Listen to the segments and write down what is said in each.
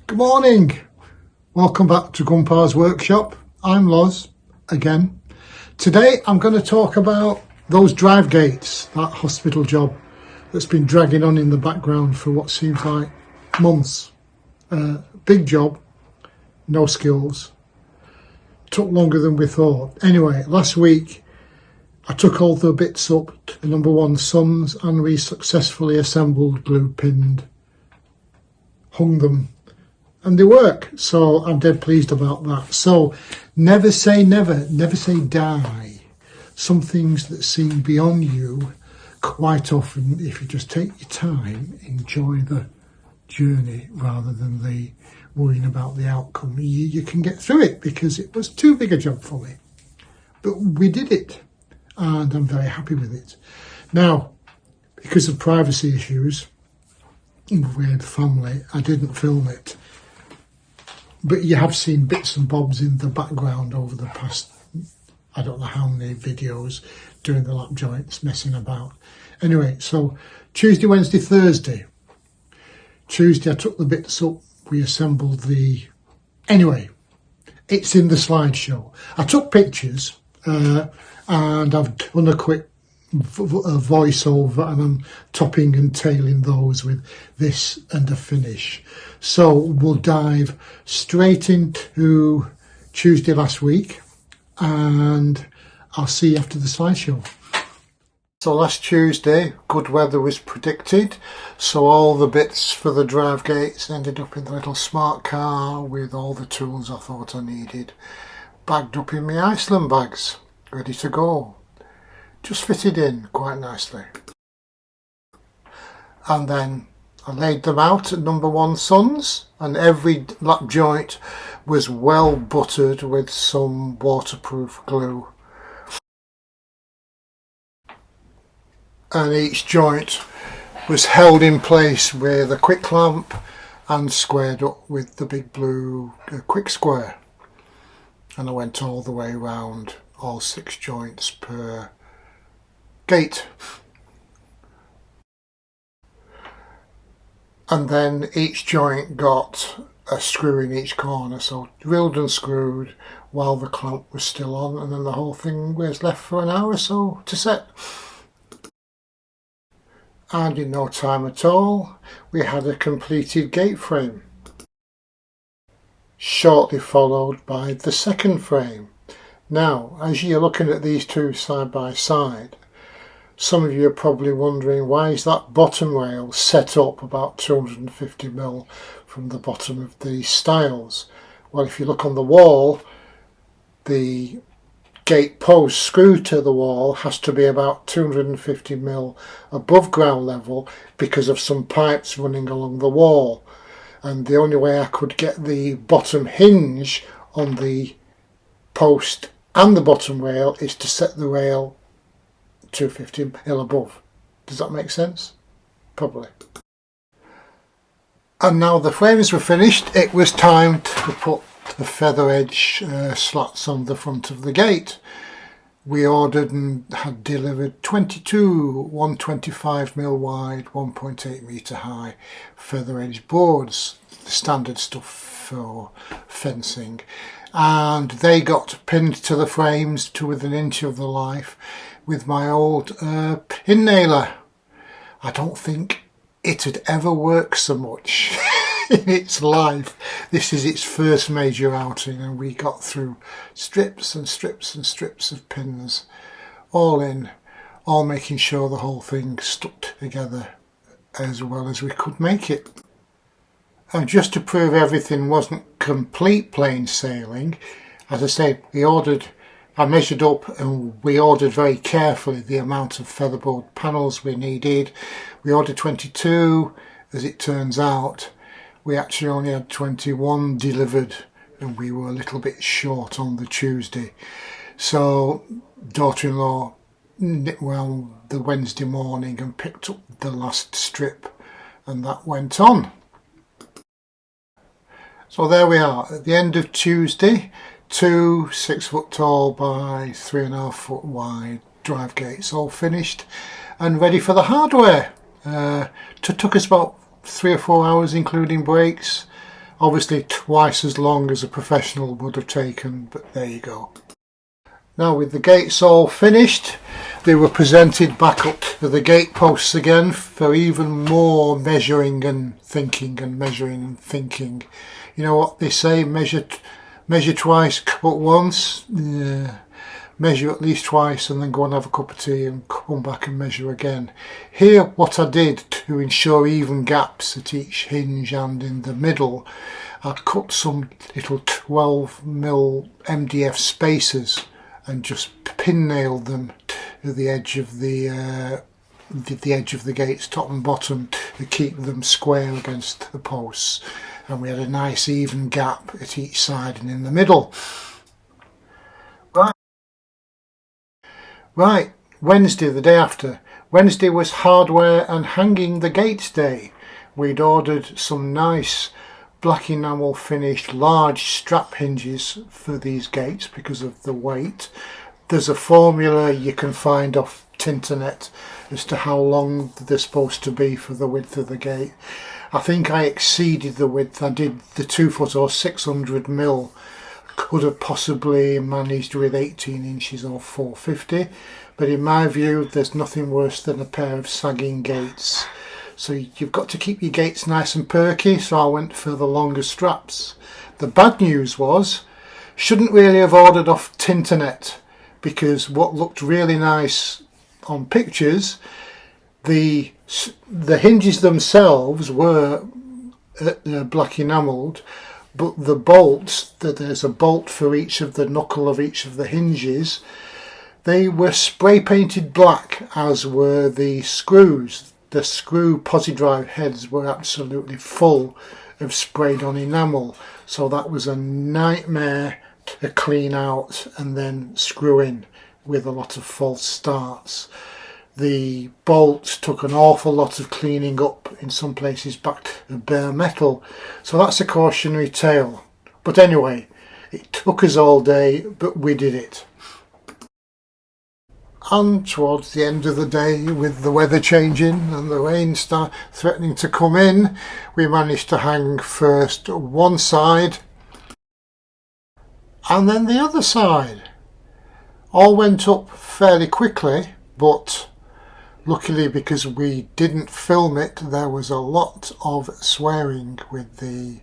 Good morning, welcome back to Grandpa's Workshop. I'm Loz again. Today I'm going to talk about those drive gates, that hospital job that's been dragging on in the background for what seems like months. Big job, no skills, took longer than we thought. Anyway, last week I took all the bits up to the number one sons and we successfully assembled, glue pinned, hung them, and they work, so I'm dead pleased about that. So never say never, never say die. Some things that seem beyond you, quite often, if you just take your time, enjoy the journey rather than the worrying about the outcome, you can get through it, because it was too big a job for me. But we did it, and I'm very happy with it. Now, because of privacy issues with family, I didn't film it. But you have seen bits and bobs in the background over the past, I don't know how many videos, doing the lap joints, messing about. Anyway, so Tuesday, Wednesday, Thursday. Tuesday I took the bits up, we assembled the... Anyway, it's in the slideshow. I took pictures and I've done a quick voiceover, and I'm topping and tailing those with this and a finish. So we'll dive straight into Tuesday last week, and I'll see you after the slideshow. So last Tuesday, good weather was predicted, so all the bits for the drive gates ended up in the little smart car with all the tools I thought I needed, bagged up in my Iceland bags, ready to go. Just fitted in quite nicely. And then I laid them out at number one sons, and every lap joint was well buttered with some waterproof glue. And each joint was held in place with a quick clamp and squared up with the big blue quick square. And I went all the way around, all 6 joints per gate. And then each joint got a screw in each corner, so drilled and screwed while the clamp was still on, and then the whole thing was left for an hour or so to set. And in no time at all we had a completed gate frame, shortly followed by the second frame. Now, as you're looking at these two side by side, some of you are probably wondering, why is that bottom rail set up about 250mm from the bottom of the stiles? Well, if you look on the wall, the gate post screwed to the wall has to be about 250mm above ground level because of some pipes running along the wall. And the only way I could get the bottom hinge on the post and the bottom rail is to set the rail 250mm above. Does that make sense? Probably. And now the frames were finished, it was time to put the feather edge slats on the front of the gate. We ordered and had delivered 22 125mm wide, 1.8 metre high feather edge boards, the standard stuff for fencing, and they got pinned to the frames to within an inch of the life with my old pin nailer. I don't think it had ever worked so much in its life. This is its first major outing, and we got through strips and strips and strips of pins, all in, all making sure the whole thing stuck together as well as we could make it. And just to prove everything wasn't complete plain sailing, as I said, I measured up and we ordered very carefully the amount of featherboard panels we needed. We ordered 22, as it turns out we actually only had 21 delivered, and we were a little bit short on the Tuesday. So daughter-in-law knit well the Wednesday morning and picked up the last strip, and that went on. So there we are at the end of Tuesday. 2 6-foot tall by 3.5-foot wide drive gates all finished and ready for the hardware. Took us about 3 or 4 hours including breaks. Obviously twice as long as a professional would have taken, but there you go. Now with the gates all finished, they were presented back up to the gate posts again for even more measuring and thinking and measuring and thinking. You know what they say, measure twice, cut once. Yeah. Measure at least twice and then go and have a cup of tea and come back and measure again. Here what I did to ensure even gaps at each hinge and in the middle, I cut some little 12mm MDF spacers and just pin nailed them to the edge of the edge of the gates, top and bottom, to keep them square against the posts, and we had a nice even gap at each side and in the middle. Right, Wednesday, the day after. Wednesday was hardware and hanging the gates day. We'd ordered some nice black enamel finished large strap hinges for these gates because of the weight. There's a formula you can find off Tinternet as to how long they're supposed to be for the width of the gate. I think I exceeded the width. I did the 2 foot or 600mm. Could have possibly managed with 18 inches or 450, but in my view there's nothing worse than a pair of sagging gates. So you've got to keep your gates nice and perky, so I went for the longer straps. The bad news was, shouldn't really have ordered off Tinternet, because what looked really nice on pictures, the hinges themselves were black enamelled, but the bolts, that there's a bolt for each of the knuckle of each of the hinges, they were spray painted black, as were the screws. The screw posi drive heads were absolutely full of sprayed on enamel, so that was a nightmare to clean out and then screw in with a lot of false starts. The bolts took an awful lot of cleaning up, in some places back to bare metal, so that's a cautionary tale. But anyway, it took us all day, but we did it. And towards the end of the day, with the weather changing and the rain threatening to come in, we managed to hang first one side and then the other side. All went up fairly quickly, but luckily, because we didn't film it, there was a lot of swearing with the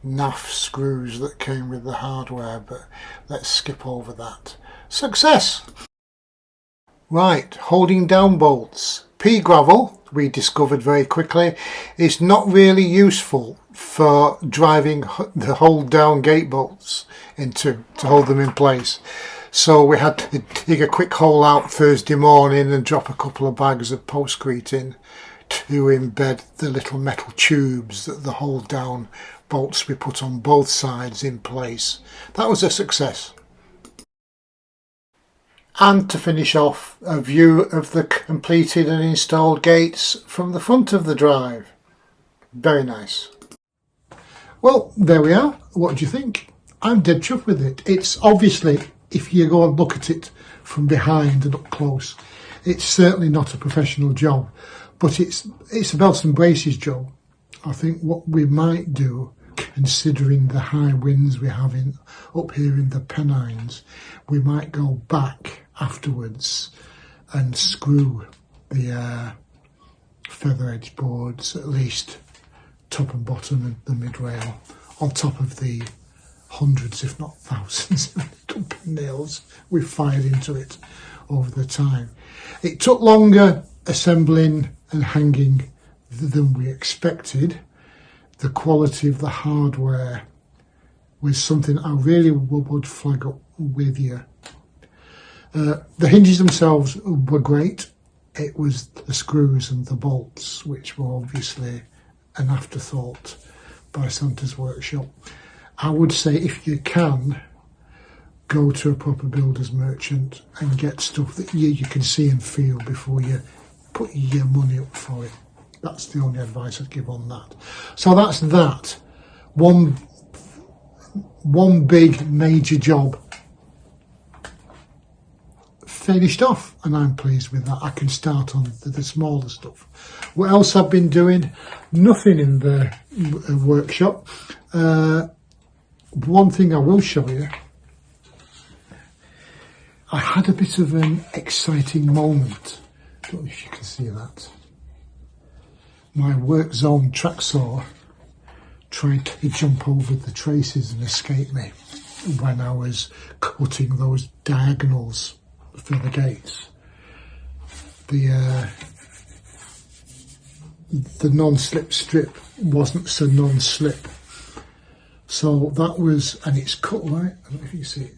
naff screws that came with the hardware, but let's skip over that. Success! Right, holding down bolts. Pea gravel, we discovered very quickly, is not really useful for driving the hold down gate bolts into, to hold them in place. So we had to dig a quick hole out Thursday morning and drop a couple of bags of postcrete in to embed the little metal tubes that the hold down bolts we put on both sides in place. That was a success. And to finish off, a view of the completed and installed gates from the front of the drive. Very nice. Well, there we are. What do you think? I'm dead chuffed with it. It's obviously, if you go and look at it from behind and up close, it's certainly not a professional job, but it's a belts and braces job. I think what we might do, considering the high winds we have up here in the Pennines, we might go back afterwards and screw the feather edge boards, at least top and bottom and the mid rail, on top of the hundreds if not thousands of little pin nails we've fired into it over the time. It took longer assembling and hanging than we expected. The quality of the hardware was something I really would flag up with you. The hinges themselves were great. It was the screws and the bolts which were obviously an afterthought by Santa's workshop. I would say, if you can, go to a proper builder's merchant and get stuff that you can see and feel before you put your money up for it. That's the only advice I'd give on that. So that's that. One big major job finished off, and I'm pleased with that. I can start on the smaller stuff. What else I've been doing? Nothing in the workshop. One thing I will show you. I had a bit of an exciting moment. Don't know if you can see that. My work zone track saw tried to jump over the traces and escape me when I was cutting those diagonals for the gates. The non-slip strip wasn't so non-slip, so that was, and it's cut right, I don't know if you can see it,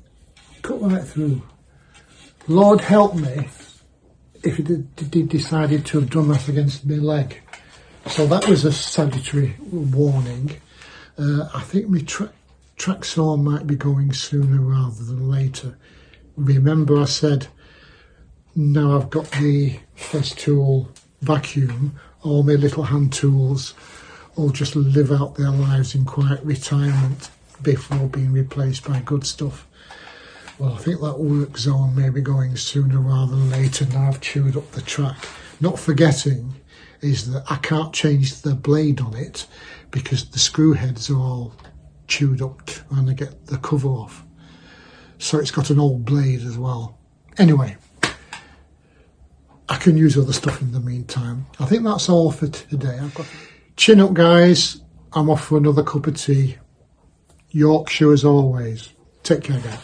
cut right through. Lord help me if it decided to have done that against my leg. So that was a salutary warning. I think my track saw might be going sooner rather than later. Remember I said, now I've got the Festool vacuum, all my little hand tools will just live out their lives in quiet retirement before being replaced by good stuff. Well, I think that work zone may be going sooner rather than later now I've chewed up the track. Not forgetting is that I can't change the blade on it because the screw heads are all chewed up trying to get the cover off. So it's got an old blade as well. Anyway, I can use other stuff in the meantime. I think that's all for today. Chin up, guys. I'm off for another cup of tea. Yorkshire as always. Take care, guys.